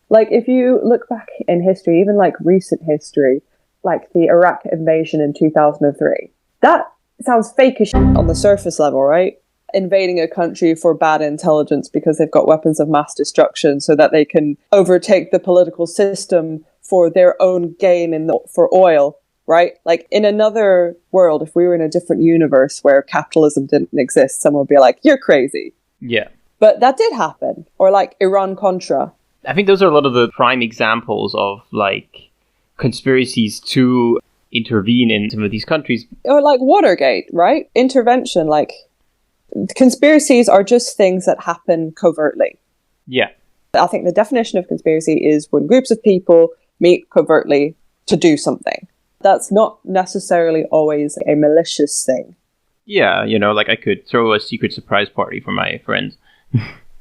Like if you look back in history, even like recent history, like the Iraq invasion in 2003, that sounds fake as shit on the surface level, right? Invading a country for bad intelligence because they've got weapons of mass destruction so that they can overtake the political system for their own gain for oil, right? Like in another world, if we were in a different universe where capitalism didn't exist, someone would be like, you're crazy. Yeah. But that did happen. Or like Iran-Contra. I think those are a lot of the prime examples of like conspiracies to intervene in some of these countries. Or like Watergate, right? Intervention, like conspiracies are just things that happen covertly. Yeah. I think the definition of conspiracy is when groups of people meet covertly to do something. That's not necessarily always a malicious thing. Yeah, you know, like I could throw a secret surprise party for my friends.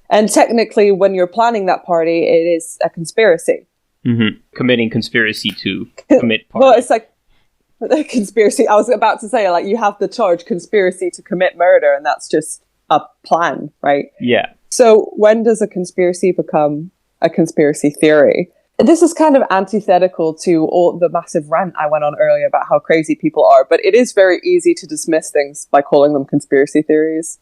And technically, when you're planning that party, it is a conspiracy. Mm-hmm. Committing conspiracy to commit party. Well, it's like a conspiracy. I was about to say, like, you have the charge conspiracy to commit murder, and that's just a plan, right? Yeah. So when does a conspiracy become a conspiracy theory? This is kind of antithetical to all the massive rant I went on earlier about how crazy people are, but it is very easy to dismiss things by calling them conspiracy theories.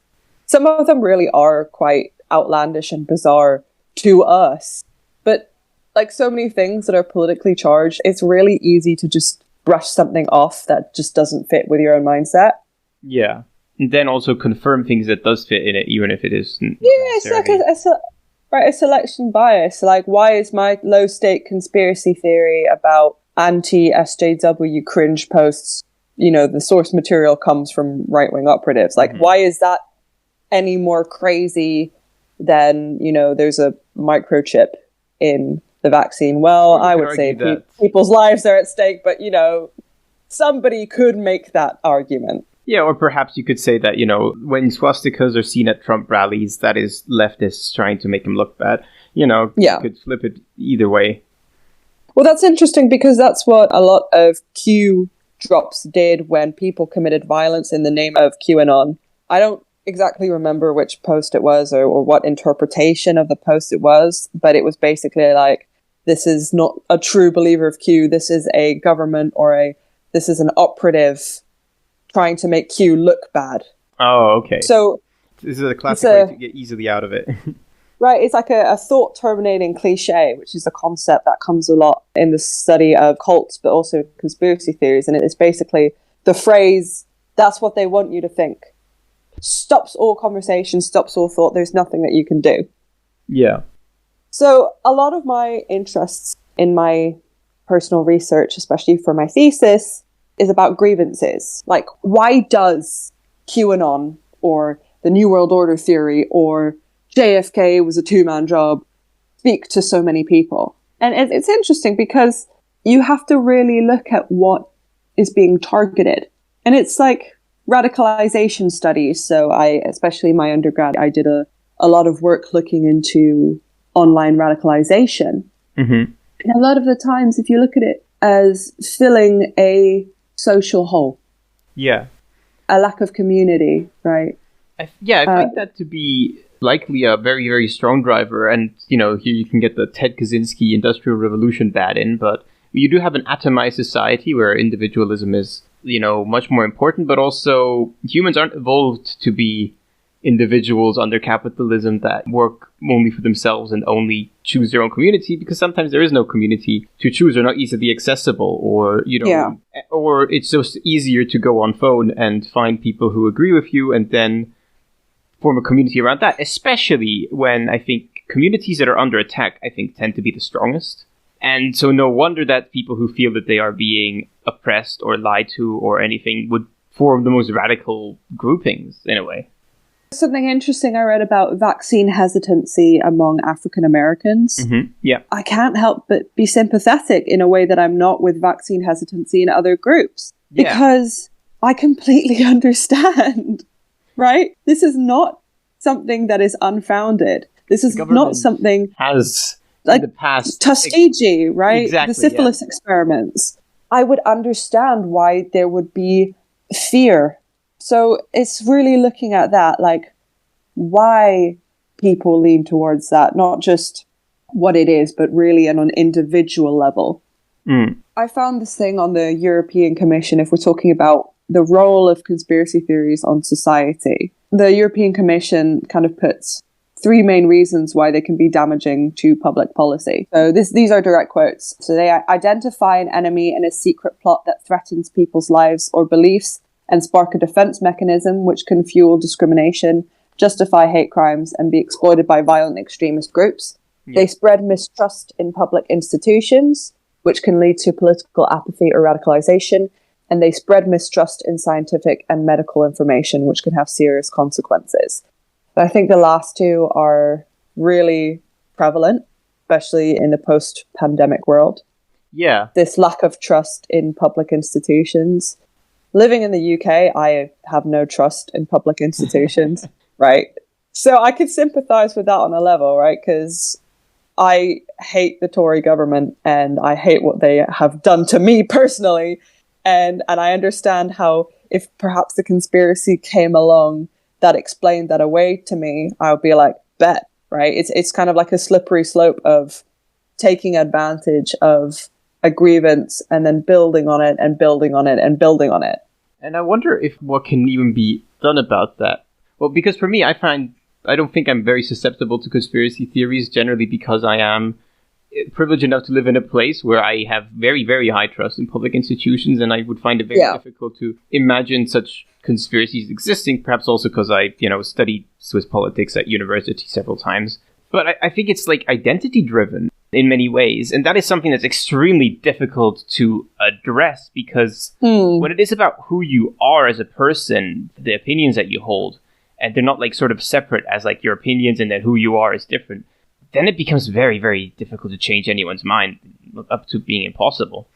Some of them really are quite outlandish and bizarre to us, but like so many things that are politically charged, it's really easy to just brush something off that just doesn't fit with your own mindset. Yeah. And then also confirm things that does fit in it, even if it isn't. Yeah, it's like a selection bias. Like, why is my low-stake conspiracy theory about anti-SJW cringe posts, you know, the source material comes from right-wing operatives? Like, why is that any more crazy than, you know, there's a microchip in the vaccine? Well, I would say people's lives are at stake, but, you know, somebody could make that argument. Yeah, or perhaps you could say that, you know, when swastikas are seen at Trump rallies, that is leftists trying to make him look bad. You know, You could flip it either way. Well, that's interesting because that's what a lot of Q drops did when people committed violence in the name of QAnon. I don't exactly remember which post it was or what interpretation of the post it was, but it was basically like, this is not a true believer of Q. This is a government this is an operative trying to make Q look bad. Oh, okay. So this is a classic way to get easily out of it. Right, it's like a thought-terminating cliche, which is a concept that comes a lot in the study of cults, but also conspiracy theories. And it's basically the phrase, that's what they want you to think. Stops all conversation, stops all thought. There's nothing that you can do. Yeah. So a lot of my interests in my personal research, especially for my thesis, is about grievances. Like, why does QAnon or the New World Order theory or JFK was a two-man job speak to so many people? And it's interesting because you have to really look at what is being targeted. And it's like radicalization studies. So especially in my undergrad, I did a lot of work looking into online radicalization. Mm-hmm. And a lot of the times, if you look at it as filling a social hole. Yeah. A lack of community, right? I find that to be likely a very, very strong driver. And, here you can get the Ted Kaczynski Industrial Revolution bad in, but you do have an atomized society where individualism is, much more important, but also humans aren't evolved to be individuals under capitalism that work only for themselves and only choose their own community, because sometimes there is no community to choose or not easily accessible, or, or it's just easier to go on phone and find people who agree with you and then form a community around that, especially when I think communities that are under attack, tend to be the strongest. And so no wonder that people who feel that they are being oppressed or lied to or anything would form the most radical groupings in a way. Something interesting I read about vaccine hesitancy among African Americans. Mm-hmm. Yeah. I can't help but be sympathetic in a way that I'm not with vaccine hesitancy in other groups. Yeah. Because I completely understand, right? This is not something that is unfounded. This is not something... has like in the past... Tuskegee, right? Exactly, the syphilis experiments. I would understand why there would be fear. So it's really looking at that, like why people lean towards that, not just what it is, but really on an individual level. Mm. I found this thing on the European Commission, if we're talking about the role of conspiracy theories on society. The European Commission kind of puts 3 main reasons why they can be damaging to public policy. So these are direct quotes. So they identify an enemy in a secret plot that threatens people's lives or beliefs and spark a defense mechanism which can fuel discrimination, justify hate crimes, and be exploited by violent extremist groups. Yeah. They spread mistrust in public institutions, which can lead to political apathy or radicalization. And they spread mistrust in scientific and medical information, which can have serious consequences. But I think the last 2 are really prevalent, especially in the post-pandemic world. Yeah. This lack of trust in public institutions. Living in the UK, I have no trust in public institutions, right? So I could sympathize with that on a level, right? Because I hate the Tory government and I hate what they have done to me personally. And I understand how if perhaps the conspiracy came along that explained that away to me, I would be like, bet, right? It's kind of like a slippery slope of taking advantage of a grievance and then building on it and building on it and building on it. And I wonder if what can even be done about that. Well, because for me, I don't think I'm very susceptible to conspiracy theories generally because I am privileged enough to live in a place where I have very, very high trust in public institutions, and I would find it very difficult to imagine such conspiracies existing, perhaps also because I, studied Swiss politics at university several times. But I think it's like identity driven in many ways. And that is something that's extremely difficult to address because when it is about who you are as a person, the opinions that you hold, and they're not like sort of separate as like your opinions and then who you are is different, then it becomes very, very difficult to change anyone's mind up to being impossible.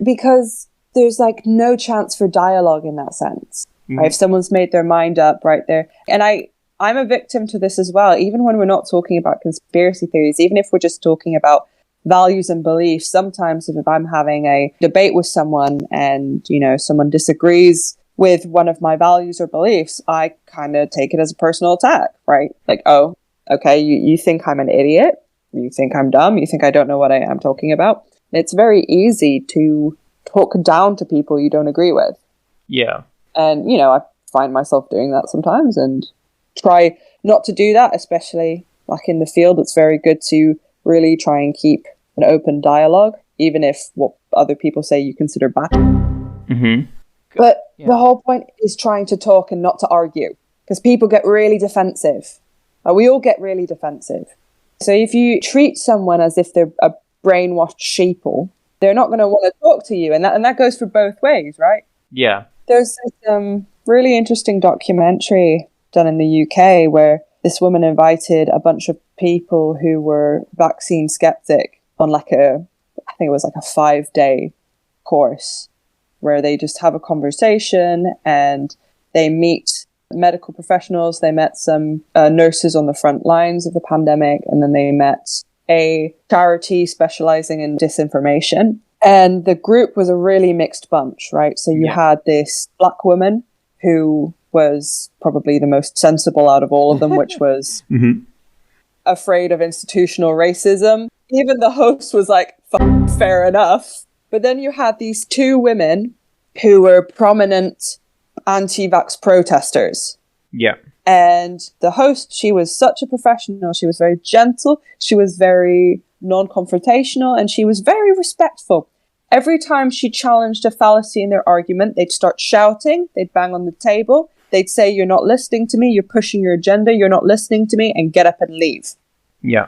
Because there's like no chance for dialogue in that sense. Mm-hmm. Right? If someone's made their mind up right there. And I'm a victim to this as well, even when we're not talking about conspiracy theories, even if we're just talking about values and beliefs, sometimes if I'm having a debate with someone and, you know, someone disagrees with one of my values or beliefs, I kind of take it as a personal attack, right? Like, oh, okay, you think I'm an idiot? You think I'm dumb? You think I don't know what I'm talking about? It's very easy to talk down to people you don't agree with. Yeah. And, you know, I find myself doing that sometimes and try not to do that, especially like in the field. It's very good to really try and keep an open dialogue, even if what other people say you consider bad. Mm-hmm. But the whole point is trying to talk and not to argue, because people get really defensive. We all get really defensive. So if you treat someone as if they're a brainwashed sheeple, they're not going to want to talk to you. And that goes for both ways, right? Yeah. There's this really interesting documentary done in the UK where this woman invited a bunch of people who were vaccine skeptic on I think it was like a 5-day course where they just have a conversation and they meet medical professionals. They met some nurses on the front lines of the pandemic, and then they met a charity specializing in disinformation. And the group was a really mixed bunch, right? So you had this black woman who was probably the most sensible out of all of them, which was afraid of institutional racism. Even the host was like, fair enough. But then you had these two women who were prominent anti-vax protesters. Yeah. And the host, she was such a professional. She was very gentle. She was very non-confrontational, and she was very respectful. Every time she challenged a fallacy in their argument, they'd start shouting. They'd bang on the table. They'd say, "You're not listening to me. You're pushing your agenda. You're not listening to me," and get up and leave. Yeah.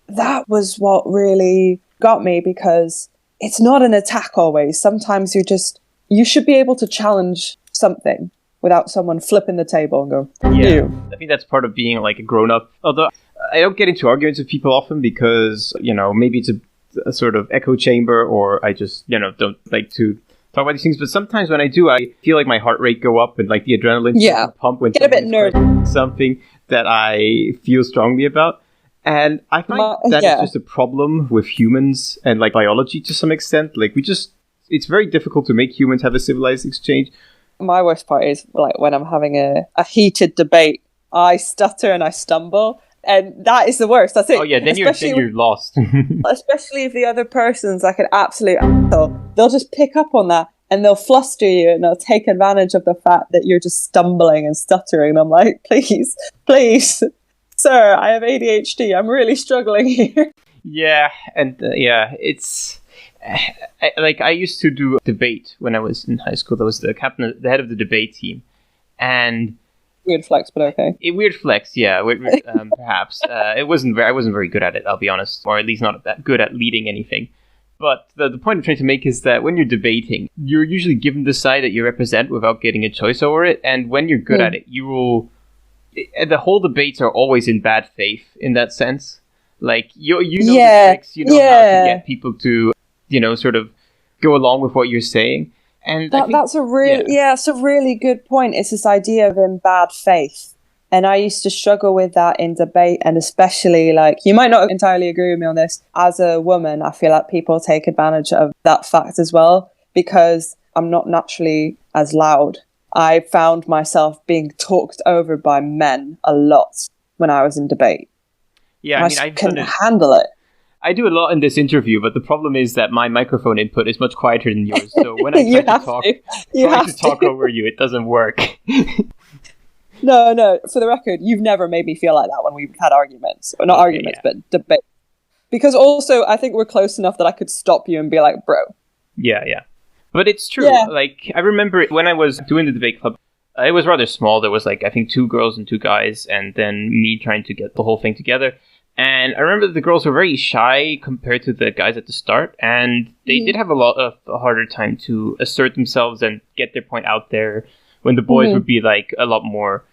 That was what really got me, because it's not an attack always. Sometimes you should be able to challenge something without someone flipping the table and go, you. I think that's part of being like a grown-up. Although I don't get into arguments with people often because, you know, maybe it's a sort of echo chamber, or I just, you know, don't like to talk about these things. But sometimes when I do, I feel like my heart rate go up and like the adrenaline pump when get a bit nervous. Something that I feel strongly about. And I find that is just a problem with humans and like biology to some extent. Like it's very difficult to make humans have a civilized exchange. My worst part is like when I'm having a heated debate, I stutter and I stumble, and that is the worst. I think. Oh yeah, then you're lost. Especially if the other person's like an absolute asshole, they'll just pick up on that and they'll fluster you and they'll take advantage of the fact that you're just stumbling and stuttering. And I'm like, please, sir, I have ADHD. I'm really struggling here. Yeah, and it's. I used to do debate when I was in high school. That was the head of the debate team, and weird flex, but okay. Weird flex, yeah. Perhaps I wasn't very good at it. I'll be honest, or at least not that good at leading anything. But the point I'm trying to make is that when you're debating, you're usually given the side that you represent without getting a choice over it. And when you're good at it, you will. The whole debates are always in bad faith in that sense. Like you know the tricks, you know how to get people to. You know, sort of go along with what you're saying. And that's a it's a really good point. It's this idea of in bad faith. And I used to struggle with that in debate, and especially like, you might not entirely agree with me on this. As a woman, I feel like people take advantage of that fact as well, because I'm not naturally as loud. I found myself being talked over by men a lot when I was in debate. Yeah, I couldn't handle it. I do a lot in this interview, but the problem is that my microphone input is much quieter than yours. So when I try to talk over you, it doesn't work. No. For the record, you've never made me feel like that when we've had arguments. Or not arguments, but debate. Because also, I think we're close enough that I could stop you and be like, bro. Yeah. But it's true. Yeah. Like, I remember when I was doing the debate club, it was rather small. There was like, I think 2 girls and 2 guys, and then me trying to get the whole thing together. And I remember the girls were very shy compared to the guys at the start, and they did have a harder time to assert themselves and get their point out there when the boys would be like a lot more,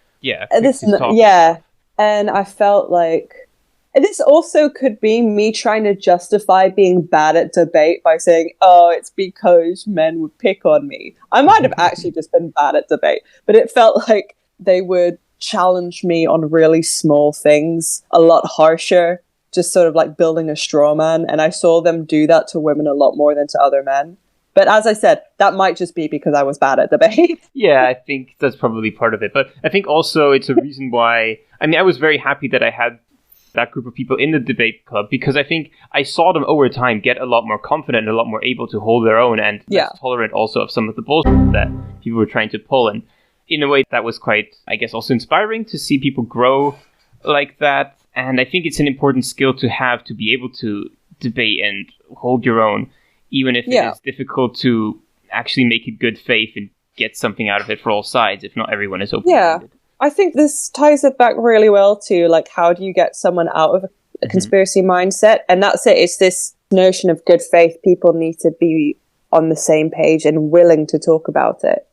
And I felt like this also could be me trying to justify being bad at debate by saying, oh, it's because men would pick on me. I might have actually just been bad at debate, but it felt like they would challenge me on really small things a lot harsher just sort of like building a straw man. And I saw them do that to women a lot more than to other men. But as I said, that might just be because I was bad at debate. Yeah, I think that's probably part of it. But I think also it's a reason why... I mean, I was very happy that I had that group of people in the debate club, because I think I saw them over time get a lot more confident and a lot more able to hold their own, and less tolerant also of some of the bullshit that people were trying to pull. And in a way, that was quite, I guess, also inspiring to see people grow like that. And I think it's an important skill to have, to be able to debate and hold your own, even if it is difficult to actually make it good faith and get something out of it for all sides, if not everyone is open-minded. Yeah. I think this ties it back really well to, like, how do you get someone out of a conspiracy mindset? And that's it. It's this notion of good faith. People need to be on the same page and willing to talk about it.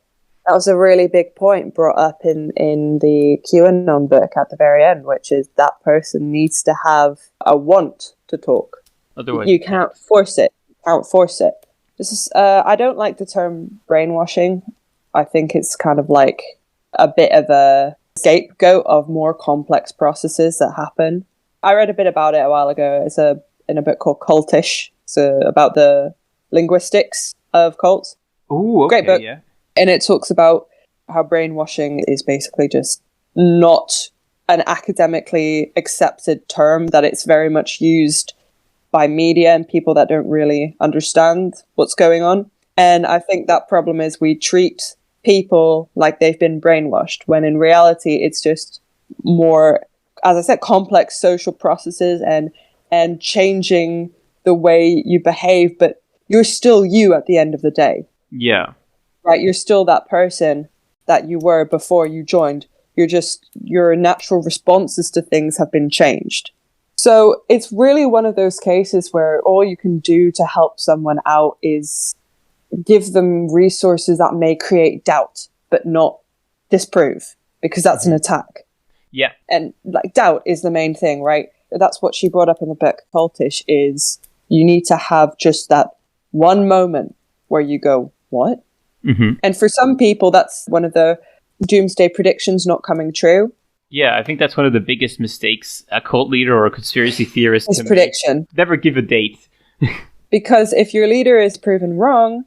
That was a really big point brought up in the QAnon book at the very end, which is that person needs to have a want to talk. Otherwise, you can't force it. This is, I don't like the term brainwashing. I think it's kind of like a bit of a scapegoat of more complex processes that happen. I read a bit about it a while ago. It's in a book called Cultish. It's about the linguistics of cults. Ooh, okay, great book. Yeah. And it talks about how brainwashing is basically just not an academically accepted term, that it's very much used by media and people that don't really understand what's going on. And I think that problem is we treat people like they've been brainwashed, when in reality it's just more, as I said, complex social processes and changing the way you behave, but you're still you at the end of the day. Yeah. Right? You're still that person that you were before you joined. Your natural responses to things have been changed. So it's really one of those cases where all you can do to help someone out is give them resources that may create doubt, but not disprove, because that's an attack. Yeah. And like doubt is the main thing, right? That's what she brought up in the book, Cultish, is you need to have just that one moment where you go, what? Mm-hmm. And for some people, that's one of the doomsday predictions not coming true. Yeah, I think that's one of the biggest mistakes a cult leader or a conspiracy theorist is can prediction. Make. Never give a date. Because if your leader is proven wrong,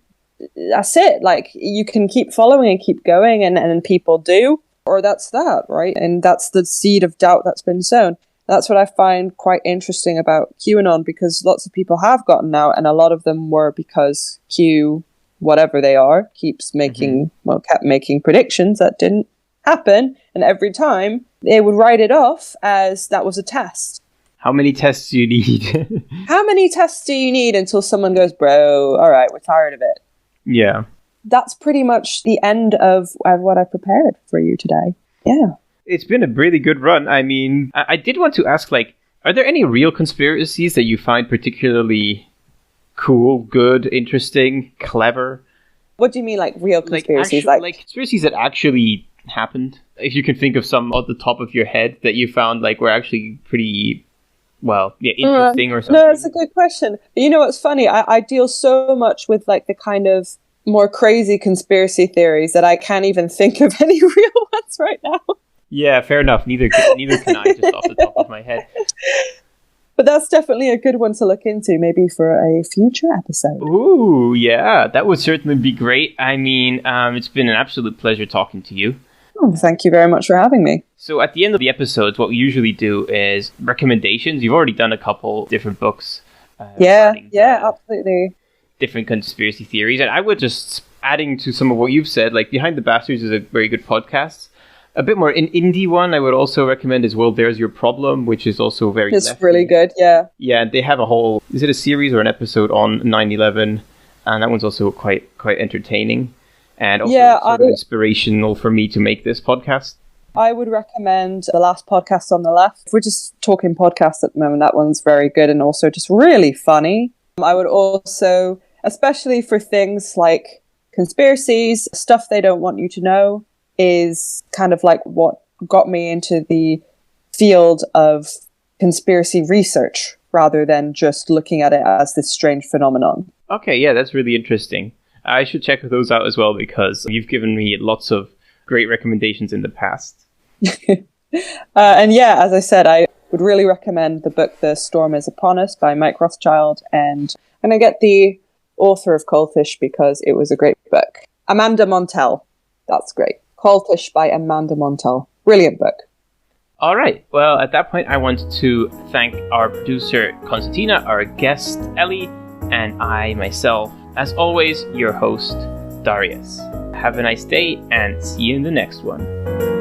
that's it. Like, you can keep following and keep going, and people do, or that's that, right? And that's the seed of doubt that's been sown. That's what I find quite interesting about QAnon, because lots of people have gotten out, and a lot of them were because Q, whatever they are, kept making predictions that didn't happen, and every time they would write it off as that was a test. How many tests do you need? How many tests do you need until someone goes, bro, all right, we're tired of it? Yeah. That's pretty much the end of what I prepared for you today. Yeah. It's been a really good run. I mean, I did want to ask, like, are there any real conspiracies that you find particularly cool, good, interesting, clever? What do you mean, like, real conspiracies? Like conspiracies that actually happened? If you can think of some off the top of your head that you found, like, were actually pretty... Well, yeah, interesting or something. No, that's a good question. But you know what's funny? I deal so much with like the kind of more crazy conspiracy theories that I can't even think of any real ones right now. Yeah, fair enough. Neither can I, just off the top of my head. But that's definitely a good one to look into, maybe for a future episode. Ooh, yeah, that would certainly be great. I mean, it's been an absolute pleasure talking to you. Oh, thank you very much for having me. So at the end of the episodes, what we usually do is recommendations. You've already done a couple different books. Yeah, absolutely. Different conspiracy theories. And I would just, adding to some of what you've said, like Behind the Bastards is a very good podcast. A bit more an indie one I would also recommend is Well, There's Your Problem, which is also very It's lefty. really good, yeah. Yeah, they have a whole, is it a series or an episode on 9/11? And that one's also quite entertaining. And also sort of inspirational for me to make this podcast. I would recommend The Last Podcast on the Left. If we're just talking podcasts at the moment, that one's very good and also just really funny. I would also, especially for things like conspiracies, stuff they don't want you to know, is kind of like what got me into the field of conspiracy research rather than just looking at it as this strange phenomenon. Okay, yeah, that's really interesting. I should check those out as well because you've given me lots of great recommendations in the past. And yeah, as I said, Would really recommend the book The Storm is Upon Us by Mike Rothschild, and I'm going to get the author of Coldfish because it was a great book. Amanda Montell. That's great. Coldfish by Amanda Montell. Brilliant book. All right. Well, at that point, I want to thank our producer, Konstantina, our guest, Ellie, and I, myself, as always, your host, Darius. Have a nice day, and see you in the next one.